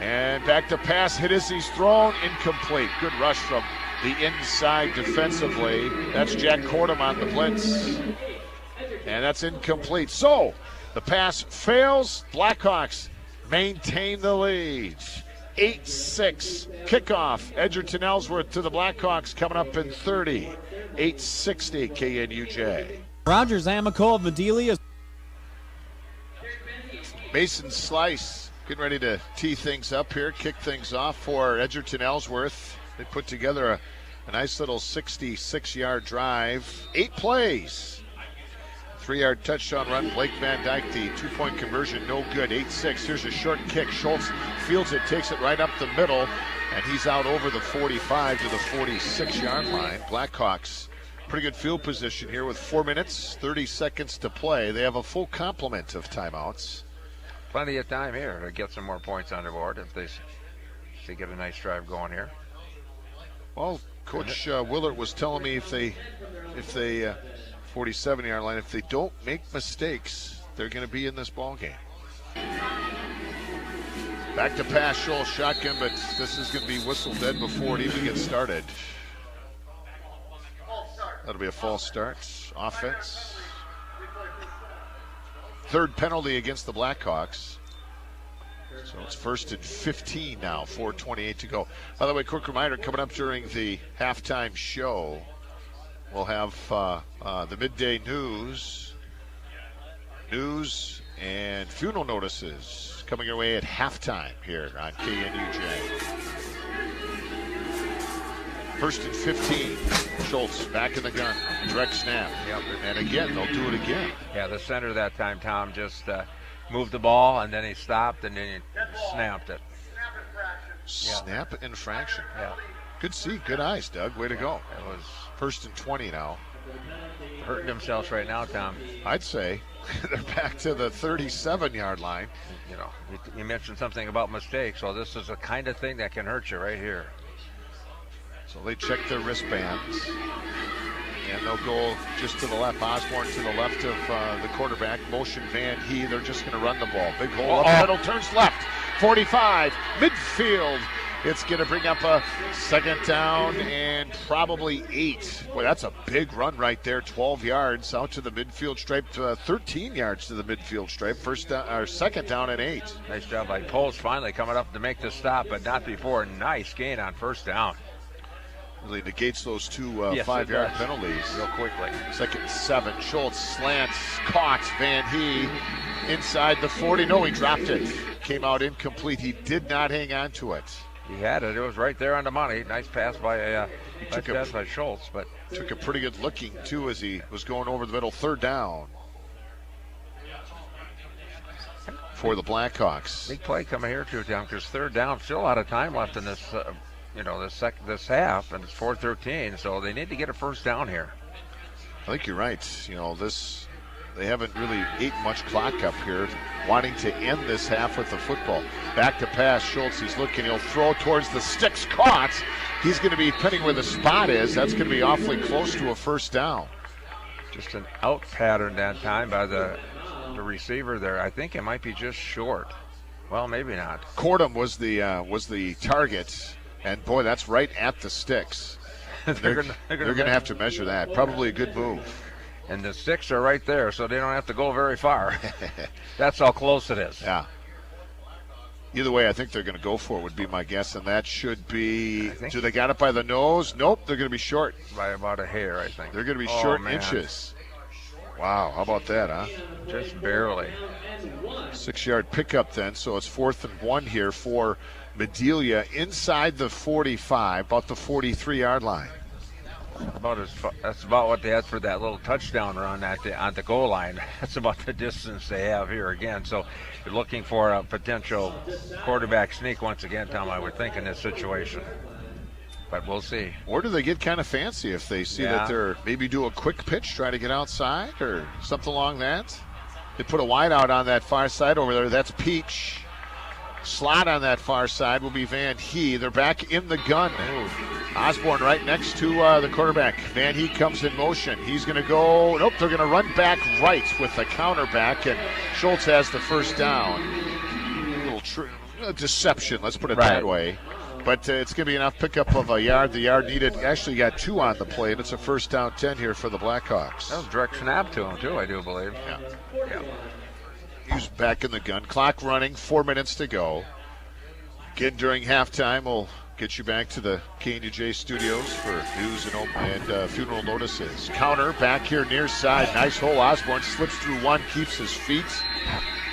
And back to pass. Hit as he's thrown. Incomplete. Good rush from the inside defensively. That's Jack Cordham on the blitz. And that's incomplete. So the pass fails. Blackhawks maintain the lead. 8-6 kickoff. Edgerton Ellsworth to the Blackhawks coming up in 30. 8:60 KNUJ. Rogers Amico of Madelia. Mason Slice getting ready to tee things up here, kick things off for Edgerton Ellsworth. They put together a nice little 66-yard drive. 8 plays. 3-yard touchdown run. Blake Van Dyke, the 2-point conversion, no good. 8-6. Here's a short kick. Schultz fields it, takes it right up the middle, and he's out over the 45 to the 46-yard line. Blackhawks, pretty good field position here with 4 minutes, 30 seconds to play. They have a full complement of timeouts. Plenty of time here to get some more points on the board if they get a nice drive going here. Well, Coach Willard was telling me if they 47-yard line, if they don't make mistakes, they're going to be in this ball game. Back to pass, Schultz, shotgun, but this is going to be whistle dead before it even gets started. That'll be a false start. Offense. Third penalty against the Blackhawks. So it's first and 15 now, 4:28 to go. By the way, quick reminder, coming up during the halftime show, we'll have the midday news and funeral notices coming your way at halftime here on KNUJ. First and 15. Schultz back in the gun. Direct snap. Yep. And again, they'll do it again. Yeah, the center that time, Tom, just moved the ball, and then he stopped, and then he snapped it. Snap infraction. Yeah. Good see. Good eyes, Doug. Way to go. It was First and 20 now. hurting themselves right now, Tom. I'd say they're back to the 37-yard line. You know, you mentioned something about mistakes, so this is the kind of thing that can hurt you right here. So they check their wristbands. And they'll go just to the left. Osborne to the left of the quarterback. Motion Van He. They're just going to run the ball. Big hole up the middle. Turns left. 45. Midfield. It's going to bring up a second down and probably 8. Boy, that's a big run right there. 12 yards out to the midfield stripe. 13 yards to the midfield stripe. Second down and 8. Nice job by Post finally coming up to make the stop, but not before. Nice gain on first down. Really negates those two Yes, 5-yard it does. penalties. Real quickly. Second and 7. Schultz slants, caught. Van He inside the 40. No, he dropped it. Came out incomplete. He did not hang on to it. He had it. It was right there on the money. Nice pass by by Schultz, but Took a pretty good looking, too, as he was going over the middle. Third down for the Blackhawks. big play coming here too, Tom, because third down, still a lot of time left in this, this half, and it's 4:13, so they need to get a first down here. I think you're right. They haven't really ate much clock up here, wanting to end this half with the football. Back to pass, Schultz, he's looking, he'll throw towards the sticks, caught. He's going to be, depending where the spot is, that's going to be awfully close to a first down. Just an out pattern that time by the receiver there. I think it might be just short. Well, maybe not. Cordham was the target, And boy, that's right at the sticks. They're going to have to measure that. Probably a good move. And the sticks are right there, so they don't have to go very far. That's how close it is. Yeah. Either way, I think they're going to go for it, would be my guess, and that should be. Do they got it by the nose? Nope, they're going to be short. By about a hair, I think. They're going to be short inches. Wow, how about that, huh? Just barely. 6-yard pickup then, so it's 4th and 1 here for Medelia inside the 45, about the 43-yard line. That's about what they had for that little touchdown run on the goal line. That's about the distance they have here again. So you're looking for a potential quarterback sneak once again, Tom, I would think, in this situation. But we'll see. Or do they get kind of fancy if they see that they're maybe do a quick pitch, try to get outside or something along that? They put a wide out on that far side over there. That's Peach. Slot on that far side will be Van Hee. They're back in the gun. Osborne right next to the quarterback. Van Hee comes in motion. He's going to go. Nope, they're going to run back right with the counterback, and Schultz has the first down. A little deception, let's put it that way. But it's going to be enough pickup of a yard. The yard needed. Actually got 2 on the play, and it's a first down 10 here for the Blackhawks. That was direct snap to him, too, I do believe. Yeah. He's back in the gun. Clock running, 4 minutes to go. Again, during halftime, we'll get you back to the KNUJ studios for news and funeral notices. Counter back here near side. Nice hole. Osborne slips through one, keeps his feet.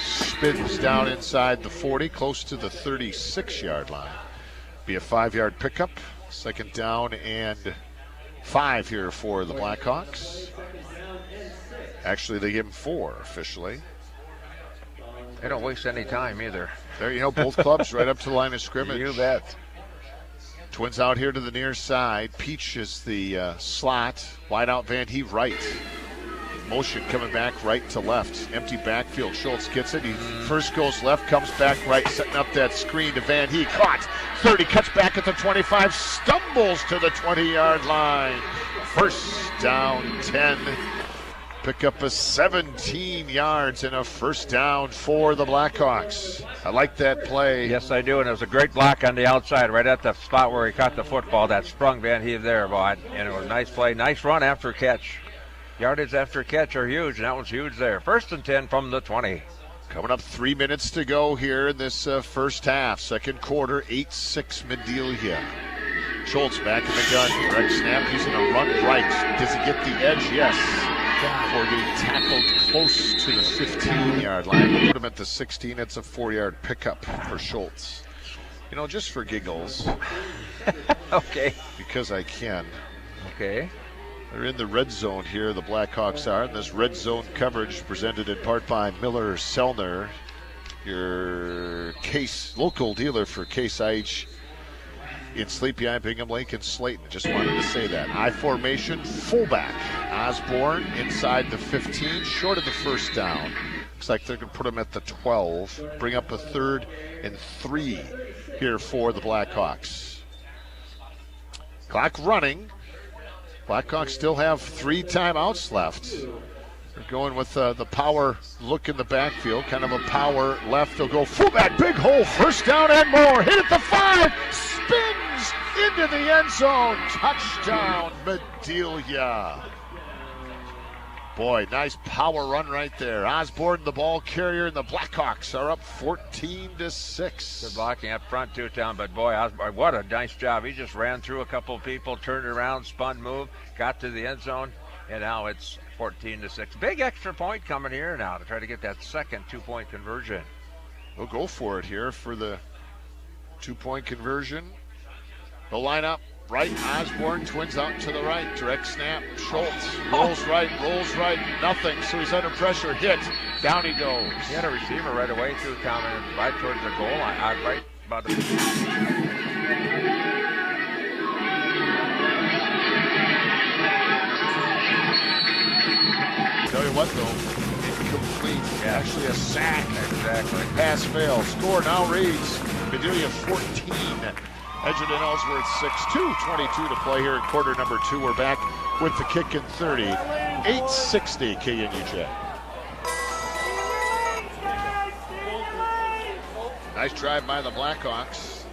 Spins down inside the 40, close to the 36-yard line. Be a 5-yard pickup. 2nd down and 5 here for the Blackhawks. Actually, they give him 4 officially. They don't waste any time either. There you go, both clubs right up to the line of scrimmage. You bet. Twins out here to the near side. Peach is the slot. Wide out Van Hee right. Motion coming back right to left. Empty backfield. Schultz gets it. He first goes left, comes back right, setting up that screen to Van Hee. Caught. 30, cuts back at the 25, stumbles to the 20-yard line. First down 10. Pick up a 17 yards and a first down for the Blackhawks. I like that play. Yes, I do, and it was a great block on the outside, right at the spot where he caught the football. That sprung Van Hee there, but and it was a nice play. Nice run after catch. Yardage after catch are huge, and that was huge there. 1st and 10 from the 20. Coming up 3 minutes to go here in this first half. Second quarter, 8-6 Medelia. Schultz back in the gun. Direct snap. He's going to run right. Does he get the edge? Yes. Before getting tackled close to the 15-yard line. We'll put him at the 16. It's a 4-yard pickup for Schultz. You know, just for giggles. Okay. Because I can. Okay. They're in the red zone here, the Blackhawks are. And this red zone coverage presented in part by Miller Sellner, your local dealer for Case IH in Sleepy Eye, Bingham, Lincoln, Slayton. Just wanted to say that. I formation, fullback. Osborne inside the 15, short of the first down. Looks like they're going to put him at the 12. Bring up a 3rd and 3 here for the Blackhawks. Clock running. Blackhawks still have 3 timeouts left. They're going with the power look in the backfield, kind of a power left. They'll go fullback, big hole, first down and more. Hit at the 5, spins into the end zone. Touchdown, Medelia. Boy, nice power run right there. Osborne, the ball carrier, and the Blackhawks are up 14-6. Good blocking up front, too, Tom. But boy, Osborne, what a nice job. He just ran through a couple of people, turned around, spun, move, got to the end zone, and now it's 14-6. Big extra point coming here now to try to get that second 2-point conversion. We'll go for it here for the 2-point conversion. They'll line up. Right, Osborne, Twins out to the right, direct snap, Schultz, rolls right, nothing, so he's under pressure, hit, down he goes. He had a receiver right away through Tom, and right towards the goal line, right about the... Tell you what though, incomplete, actually a sack. Exactly. Pass fail, score now reads, Medelia 14. Edgerton Ellsworth 6-2, 22 to play here in quarter number 2. We're back with the kick in 30. 8:60 KNUJ. Nice drive by the Blackhawks.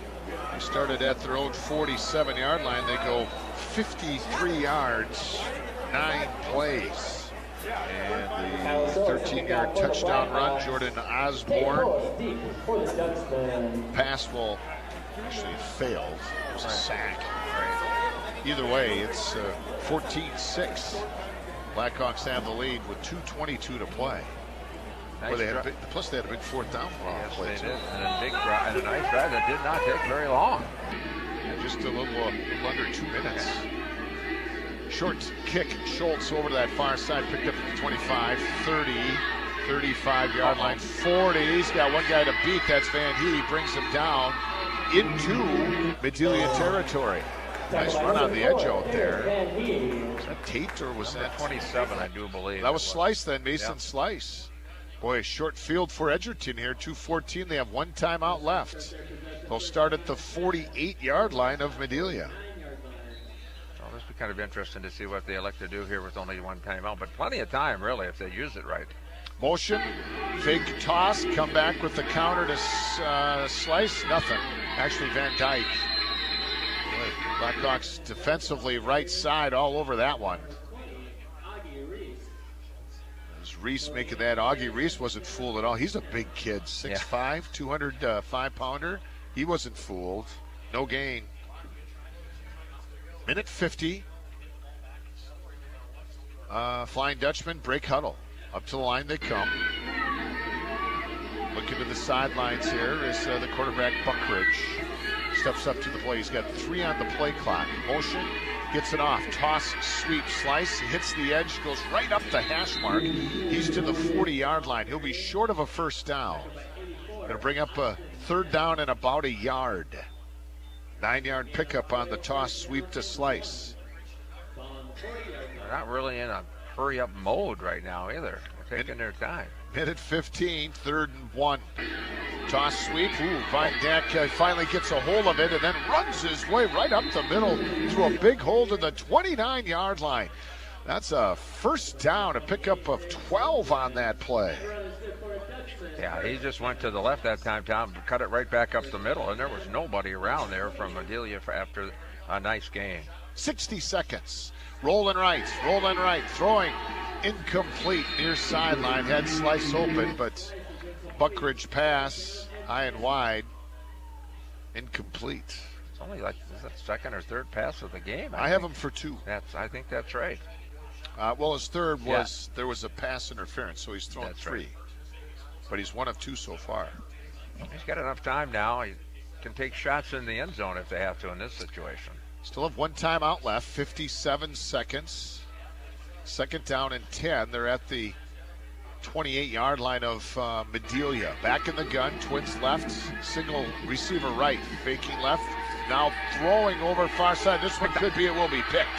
started at their own 47-yard line. They go 53 yards, 9 plays. And the 13-yard touchdown run, Jordan Osborne. Pass will actually failed. It was a sack. Either way, it's 14-6. Blackhawks have the lead with 2:22 to play. Nice plus they had a big fourth down play. Yes, they did. And a nice drive that did not take very long. Just a little under 2 minutes. Short kick, Schultz over to that far side, picked up at the 25, 30, 35-yard line, 40. He's got one guy to beat. That's Van He. Brings him down into Medelia territory. Nice run on the edge out there. Was that Tate or was that 27? I do believe that was Slice then. Mason Slice. Boy, a short field for Edgerton here. 2:14. They have one timeout left. They'll start at the 48-yard line of Medelia. Well, this will be kind of interesting to see what they elect to do here with only one timeout, but plenty of time really if they use it right. Motion, fake toss, come back with the counter to Slice. Nothing. Actually, Van Dyke. Blackhawks defensively right side all over that one. There's Reese making that. Augie Reese wasn't fooled at all. He's a big kid, 6'5", 205-pounder. He wasn't fooled. No gain. Minute 50. Flying Dutchman, break huddle. Up to the line they come. Looking to the sidelines here is the quarterback, Buckridge. Steps up to the play. He's got 3 on the play clock. Motion, gets it off. Toss, sweep, Slice, hits the edge, goes right up the hash mark. He's to the 40-yard line. He'll be short of a first down. Going to bring up a third down and about a yard. 9-yard pickup on the toss, sweep to Slice. They're not really in a hurry-up mode right now either. They're taking their time. Minute 15, 3rd and 1. Toss sweep. Van Dyke finally gets a hold of it and then runs his way right up the middle through a big hole to the 29-yard line. That's a first down, a pickup of 12 on that play. Yeah, he just went to the left that time, Tom, cut it right back up the middle, and there was nobody around there from Adelia after a nice game. 60 seconds. Rolling right, throwing incomplete near sideline. Had Slice open, but Buckridge pass, high and wide, incomplete. It's only like the second or third pass of the game. I have him for 2. I think that's right. Well, his third was there was a pass interference, so he's thrown 3. Right. But he's 1 of 2 so far. He's got enough time now. He can take shots in the end zone if they have to in this situation. Still have 1 timeout left, 57 seconds. Second down and 10. They're at the 28-yard line of Medelia. Back in the gun, twins left, single receiver right, faking left, now throwing over far side. This one could be, it will be picked.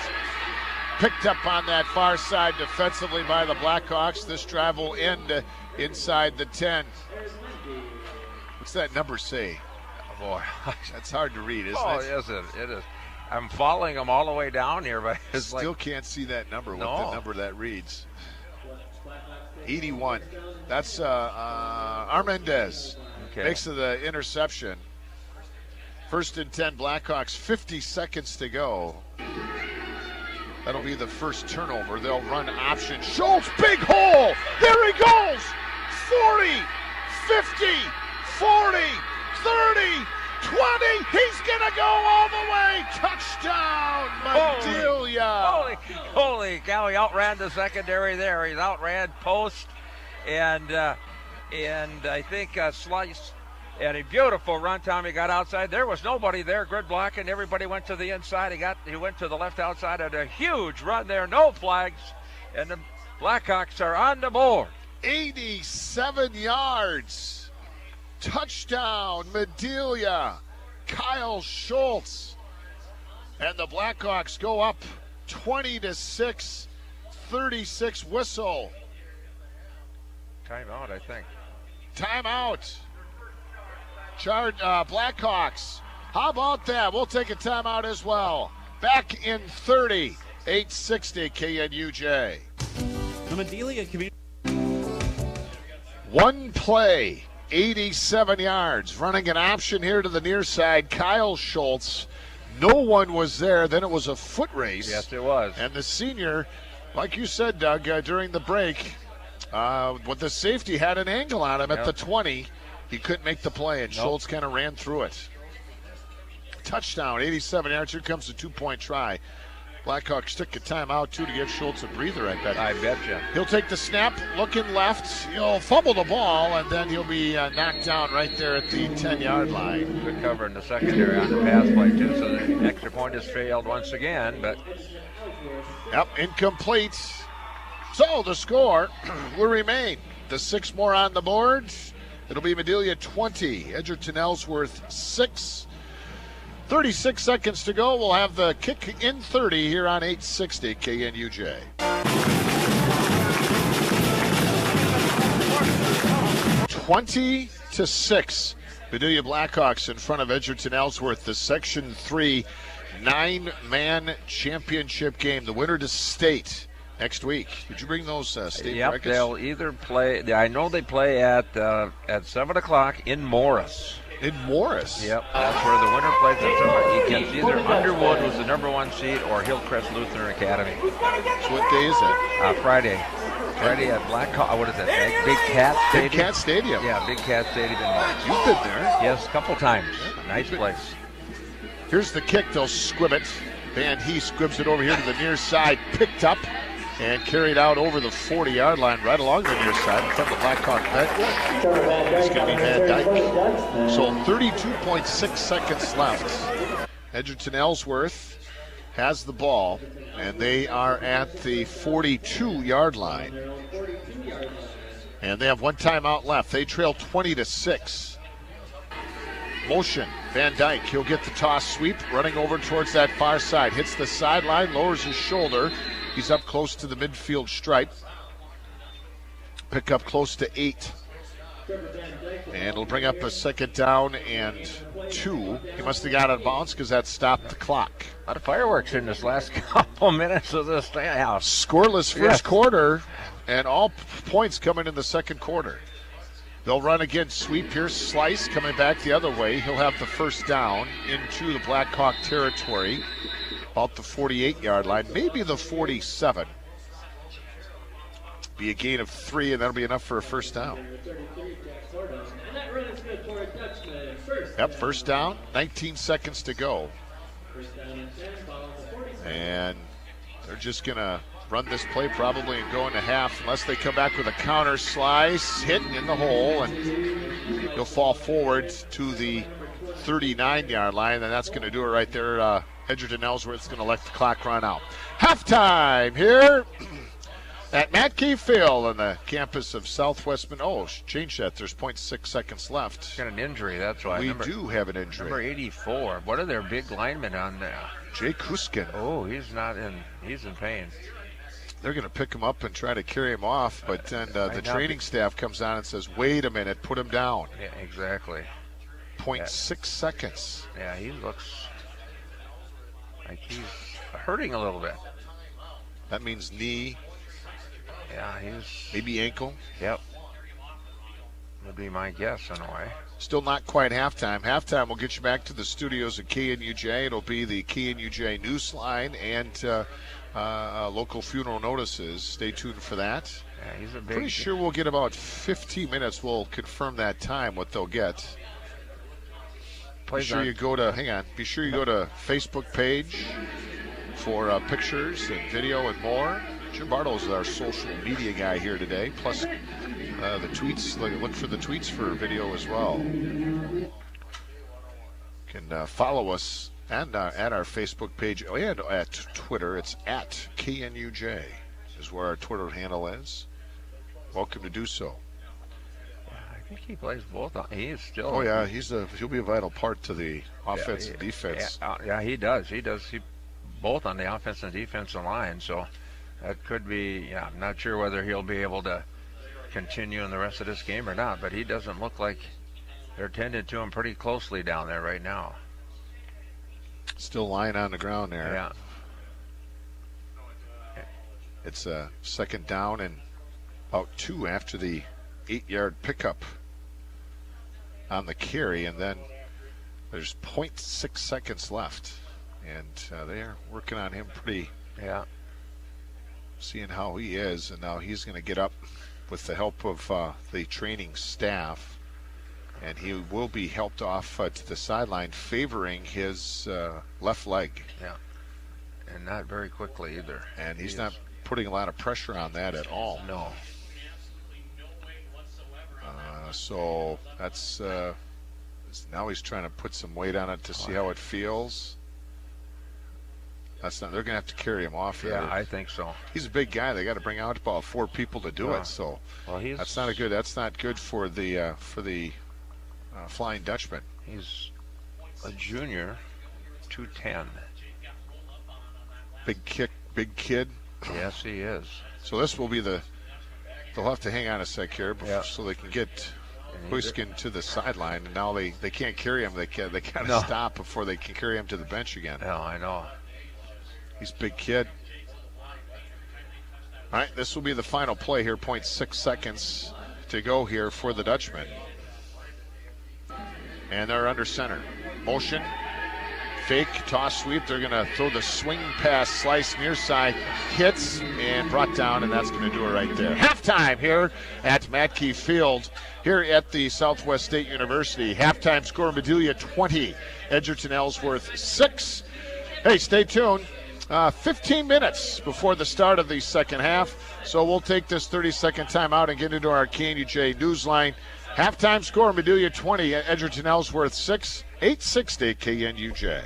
Picked up on that far side defensively by the Blackhawks. This drive will end inside the 10. What's that number say? Oh, boy. That's hard to read, isn't it? Oh, yes, it is. I'm following them all the way down here, but it's still can't see that number, what the number that reads. 81. That's Armendez. Okay. Makes of the interception. 1st and 10, Blackhawks, 50 seconds to go. That'll be the first turnover. They'll run option. Schultz, big hole. There he goes. 40, 50, 40, 30, 20. He's going to go all the way. Touchdown, Medelia. Holy cow, he outran the secondary there. He's outran post and I think Slice. And a beautiful run, Tommy got outside. There was nobody there, grid blocking. Everybody went to the inside. He went to the left outside. Had a huge run there, no flags. And the Blackhawks are on the board. 87 yards. Touchdown, Medelia. Kyle Schultz. And the Blackhawks go up 20-6, 36 whistle. Timeout, I think. Timeout. Blackhawks. How about that? We'll take a timeout as well. Back in 30, 860 KNUJ. The Medelia community. One play 87 yards. Running an option here to the near side. Kyle Schultz. No one was there. Then it was a foot race. Yes, it was. And the senior, like you said, Doug, during the break, with the safety had an angle on him at the 20. He couldn't make the play, and Schultz kind of ran through it. Touchdown, 87 yards. Here comes the 2-point try. Blackhawks took a timeout, too, to give Schultz a breather, I bet. I bet you. He'll take the snap, looking left. He'll fumble the ball, and then he'll be knocked down right there at the 10-yard line. Good cover in the secondary on the pass play, too, so the extra point has failed once again. But Yep, incomplete. So the score will remain. The 6 more on the board. It'll be Madelia 20, Edgerton Ellsworth 6. 36 seconds to go. We'll have the kick in 30 here on 860 KNUJ. (20-6). Madelia Blackhawks in front of Edgerton Ellsworth. The Section 3 9-man championship game. The winner to state next week. Did you bring those state brackets? They'll either play. I know they play at 7 o'clock in Morris. In Morris? Yep, that's where the winner plays at 7. Against either Underwood was the #1 seed or Hillcrest Lutheran Academy. So what day is it? Friday. Friday at what is that? Big Cat Stadium? Big Cat Stadium. Yeah, Big Cat Stadium in Morris. You've been there. Yes, a couple times. Nice place. Here's the kick. They'll squib it. Van He squibs it over here to the near side. Picked up and carried out over the 40-yard line right along the near side from the Blackhawk bench. It's going to be Van Dyke. So 32.6 seconds left. Edgerton Ellsworth has the ball, and they are at the 42-yard line. And they have one timeout left. They trail 20-6. Motion, Van Dyke. He'll get the toss sweep, running over towards that far side. Hits the sideline, lowers his shoulder. He's up close to the midfield stripe. Pick up close to 8. And it'll bring up a second down and 2. He must have got out of bounds because that stopped the clock. A lot of fireworks in this last couple minutes of this thing. Scoreless first quarter, and all points coming in the second quarter. They'll run again, sweep here, Slice coming back the other way. He'll have the first down into the Blackhawk territory. About the 48-yard line, maybe the 47. Be a gain of 3, and that'll be enough for a first down. Yep, first down, 19 seconds to go. And they're just going to run this play probably and go into half unless they come back with a counter. Slice, hit in the hole, and he'll fall forward to the 39-yard line, and that's going to do it right there. Edgerton Ellsworth's going to let the clock run out. Halftime here at Matkey Field on the campus of Southwest. Change that. There's 0.6 seconds left. Got an injury, that's why. We do have an injury. Number 84. What are their big linemen on there? Jay Kuskin. Oh, he's in pain. They're going to pick him up and try to carry him off, but then the training staff comes on and says, wait a minute, put him down. Yeah, exactly. 0.6 seconds. Yeah, he looks like he's hurting a little bit. That means knee. Yeah, maybe ankle. Yep. Would be my guess in a way. Still not quite halftime. Halftime will get you back to the studios at KNUJ. It'll be the KNUJ news line and local funeral notices. Stay tuned for that. Yeah, he's a big. Pretty sure we'll get about 15 minutes. We'll confirm that time, what they'll get. Be sure you go to Facebook page for pictures and video and more. Jim Bartles is our social media guy here today. Plus the tweets. Look for the tweets for video as well. You can follow us and at our Facebook page and at Twitter. It's at KNUJ is where our Twitter handle is. Welcome to do so. I think he plays both. He is still. Oh yeah, he'll be a vital part to the offense and defense. Yeah, he does. He both on the offense and defensive line. So that could be. Yeah, I'm not sure whether he'll be able to continue in the rest of this game or not. But he doesn't look like they're tending to him pretty closely down there right now. Still lying on the ground there. Yeah. It's a second down and about 2 after the 8-yard pickup. on the carry, and then there's 0.6 seconds left. And they are working on him pretty, seeing how he is, and now he's going to get up with the help of the training staff, and he will be helped off to the sideline, favoring his left leg. Yeah, and not very quickly either. And he's not putting a lot of pressure on that at all. No. So that's now he's trying to put some weight on it to see how it feels. That's not. They're going to have to carry him off here. Yeah, I think so. He's a big guy. They got to bring out about 4 people to do it. So that's not good. That's not good for the Flying Dutchman. He's a junior, 210. Big kick, big kid. Yes, he is. So this will be they'll have to hang on a sec here so they can get Huiskin to the sideline. And now they can't carry him. They got to stop before they can carry him to the bench again. No, I know. He's a big kid. All right, this will be the final play here. 0.6 seconds to go here for the Dutchman. And they're under center. Motion, fake, toss sweep. They're going to throw the swing pass, slice near side, hits, and brought down, and that's going to do it right there. Halftime here at Matkey Field here at the Southwest State University. Halftime score, Medelia 20, Edgerton Ellsworth 6. Hey, stay tuned. 15 minutes before the start of the second half, so we'll take this 30-second timeout and get into our KNUJ Newsline. Halftime score, Medelia 20, Edgerton Ellsworth 6, 860 KNUJ.